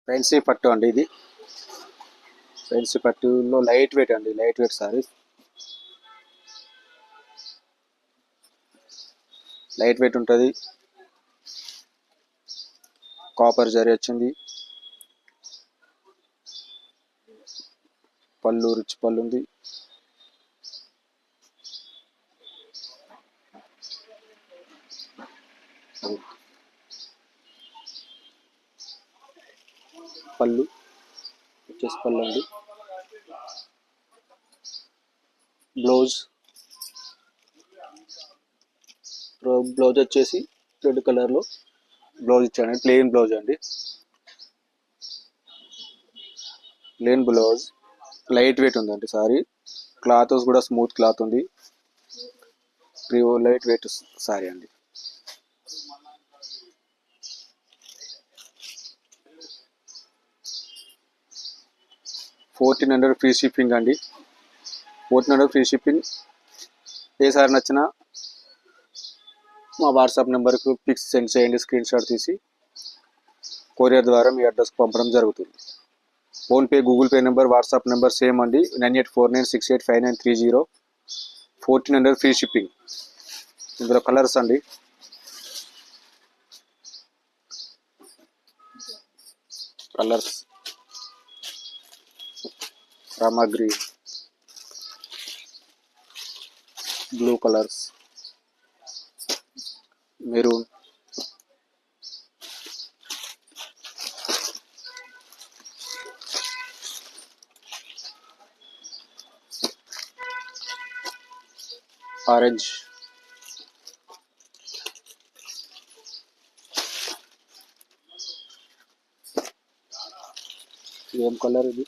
Fancy పట్టు అండి ఇది. ఫ్యాన్సీ పట్టులో లైట్ వెయిట్ అండి, light weight sorry. Light weight ఉంటుంది. కాపర్ జరీ వచ్చింది. పళ్ళు రిచ్ పళ్ళు ఉంది. పళ్ళు వచ్చేసి పళ్ళు అండి. బ్లౌజ్ బ్లౌజ్ వచ్చేసి రెడ్ కలర్లో బ్లౌజ్ ఇచ్చానండి. ప్లెయిన్ బ్లౌజ్ అండి, ప్లెయిన్ బ్లౌజ్. లైట్ వెయిట్ ఉందండి సారీ. క్లాత్ కూడా స్మూత్ క్లాత్ ఉంది. లైట్ వెయిట్ సారీ అండి. $1400 ఫ్రీ షిప్పింగ్ అండి. 1400 ఫ్రీ షిప్పింగ్. ఏ సారీ నచ్చినా మా వాట్సాప్ నెంబర్కు పిక్స్ సెండ్ చేయండి, స్క్రీన్ షాట్ తీసి కొరియర్ ద్వారా మీ అడ్రస్కి పంపడం జరుగుతుంది. PhonePe, Google pay number, WhatsApp number same అండి. 9849685930. 1400 ఫ్రీ షిప్పింగ్. ఇందులో కలర్స్ అండి. Colours Rama green, blue colours, maroon, orange, ఏం కలర్ ఇది?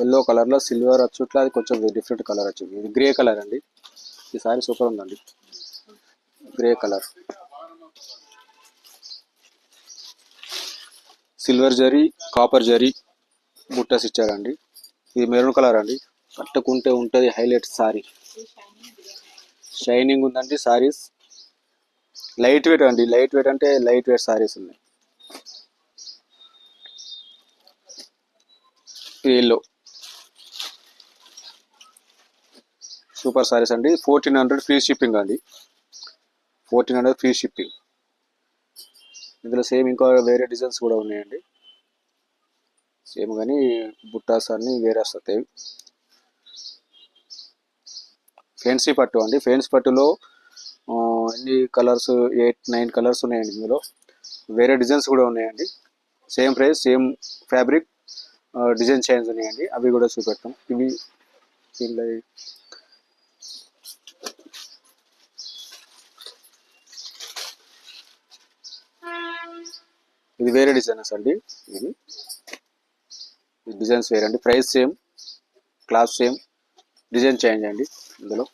ఎల్లో కలర్లో సిల్వర్ వచ్చుట్లా, అది కొంచెం డిఫరెంట్ కలర్ వచ్చింది. ఇది గ్రే కలర్ అండి. ఈ సారీ సూపర్ ఉందండి, grey colour. Silver zari, copper zari బుట్టస్ ఇచ్చారండి. ఇది మెరూన్ కలర్ అండి. కట్టుకుంటే ఉంటుంది హైలైట్ సారీ. షైనింగ్ ఉందండి సారీస్. లైట్ వెయిట్ అండి, లైట్ వెయిట్ అంటే లైట్ వెయిట్ సారీస్ ఉన్నాయి. ఎల్లో సూపర్ సారీస్ అండి. 1400 ఫ్రీ షిప్పింగ్ అండి. 1400 ఫ్రీ షిప్పింగ్. ఇందులో సేమ్ ఇంకా వేరే డిజైన్స్ కూడా ఉన్నాయండి. సేమ్ కానీ బుట్టాస్ అన్ని వేరే వస్తాయి. ఫ్యాన్సీ పట్టు అండి. ఫ్యాన్సీ పట్టులో ఎన్ని కలర్స్, 8-9 కలర్స్ ఉన్నాయండి. ఇందులో వేరే డిజైన్స్ కూడా ఉన్నాయండి. Same price, same fabric, design change ఉన్నాయండి. అవి కూడా చూపెడతాం. ఇవి ఇది వేరే డిజైన్స్ అండి. ఇది డిజైన్స్ వేరే అండి. Price same, cloth same, design change అండి. ఇందులో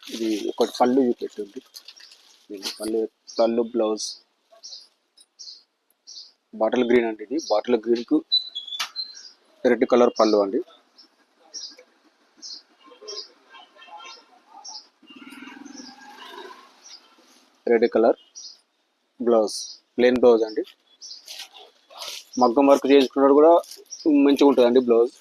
ఇది ఒకటి పళ్ళు చూపెట్టుంది. పళ్ళు బ్లౌజ్ బాటిల్ గ్రీన్ అండి. ఇది బాటిల్ గ్రీన్కు రెడ్ కలర్ పళ్ళు అండి. Red colour blouse, plain blouse అండి. మగ్గం వర్క్ చేసుకున్నాడు కూడా మంచిగా ఉంటుందండి బ్లౌజ్.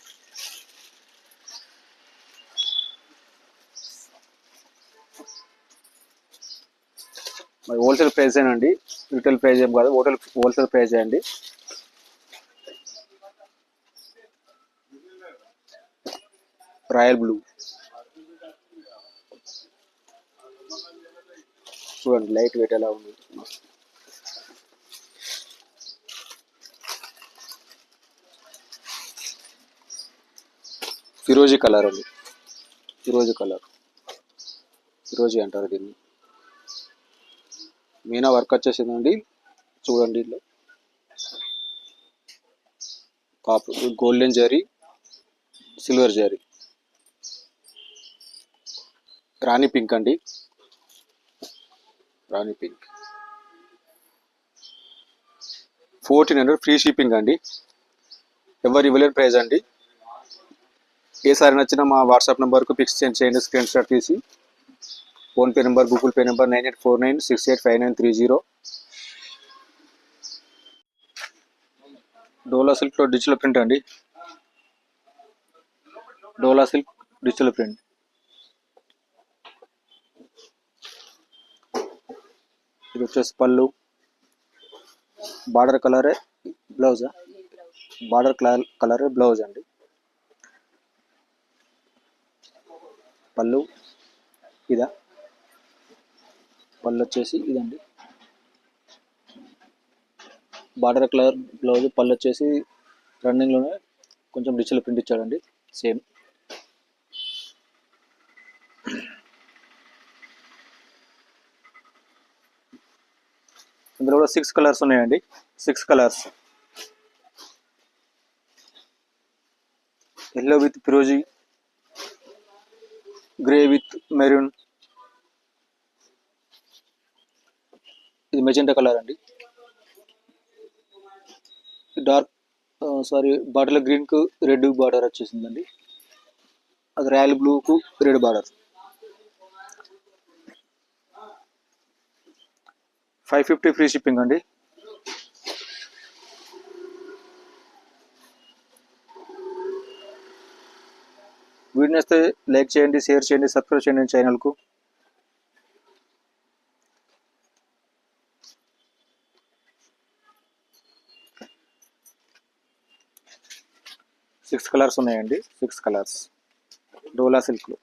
మరి హోల్సేల్ ప్రైస్ అండి, రిటైల్ ప్రైస్ ఏం కాదు, హోల్సేల్ ప్రైస్ అండి. రాయల్ బ్లూ చూడండి, లైట్ వెయిట్ ఎలా ఉంది. ఫిరోజీ కలర్ అండి. ఫిరోజీ కలర్, ఫిరోజీ అంటారు దీన్ని. మీనా వర్క్ వచ్చేసిందండి. చూడండి, ఇట్లా కాపు గోల్డెన్ జరీ, సిల్వర్ జరీ. రాణి పింక్ అండి, రాణి పింక్. 1400 ఫ్రీ షిప్పింగ్ అండి. ఎవరు ఇవ్వలేని ప్రైస్ అండి. ఏ సారీ నచ్చినా మా వాట్సాప్ నెంబర్కు పిక్స్ సెండ్ చేయండి, స్క్రీన్ షాట్ తీసి. PhonePe number, Google pay number 9849685930. డోలా సిల్క్లో డిజిటల్ ప్రింట్ అండి. డోలా సిల్క్ డిజిటల్ ప్రింట్. ఇది వచ్చేసి పళ్ళు, బార్డర్ కలరే బ్లౌజా, బార్డర్ కలరే బ్లౌజ్ అండి. పళ్ళు ఇదా, పళ్ళు వచ్చేసి ఇదండి, బార్డర్ కలర్ బ్లౌజ్. పళ్ళు వచ్చేసి రన్నింగ్లోనే కొంచెం డిజిటల్ ప్రింట్ ఇచ్చాడండి, సేమ్. ఇందులో కూడా 6 కలర్స్ ఉన్నాయండి, 6 కలర్స్. ఎల్లో విత్ ఫిరోజీ, గ్రే విత్ మెరూన్, ఇది మెజెంటా కలర్ అండి. డార్క్ బాటిల్ గ్రీన్కు రెడ్ బార్డర్ వచ్చేసిందండి. అది రాయల్ బ్లూకు రెడ్ బార్డర్. 550 ఫ్రీ షిప్పింగ్ అండి. వీడియో నచ్చితే లైక్ చేయండి, షేర్ చేయండి, సబ్స్క్రైబ్ చేయండి ఛానల్కు. సిక్స్ కలర్స్ ఉన్నాయండి, 6 కలర్స్ డోలా సిల్క్లో.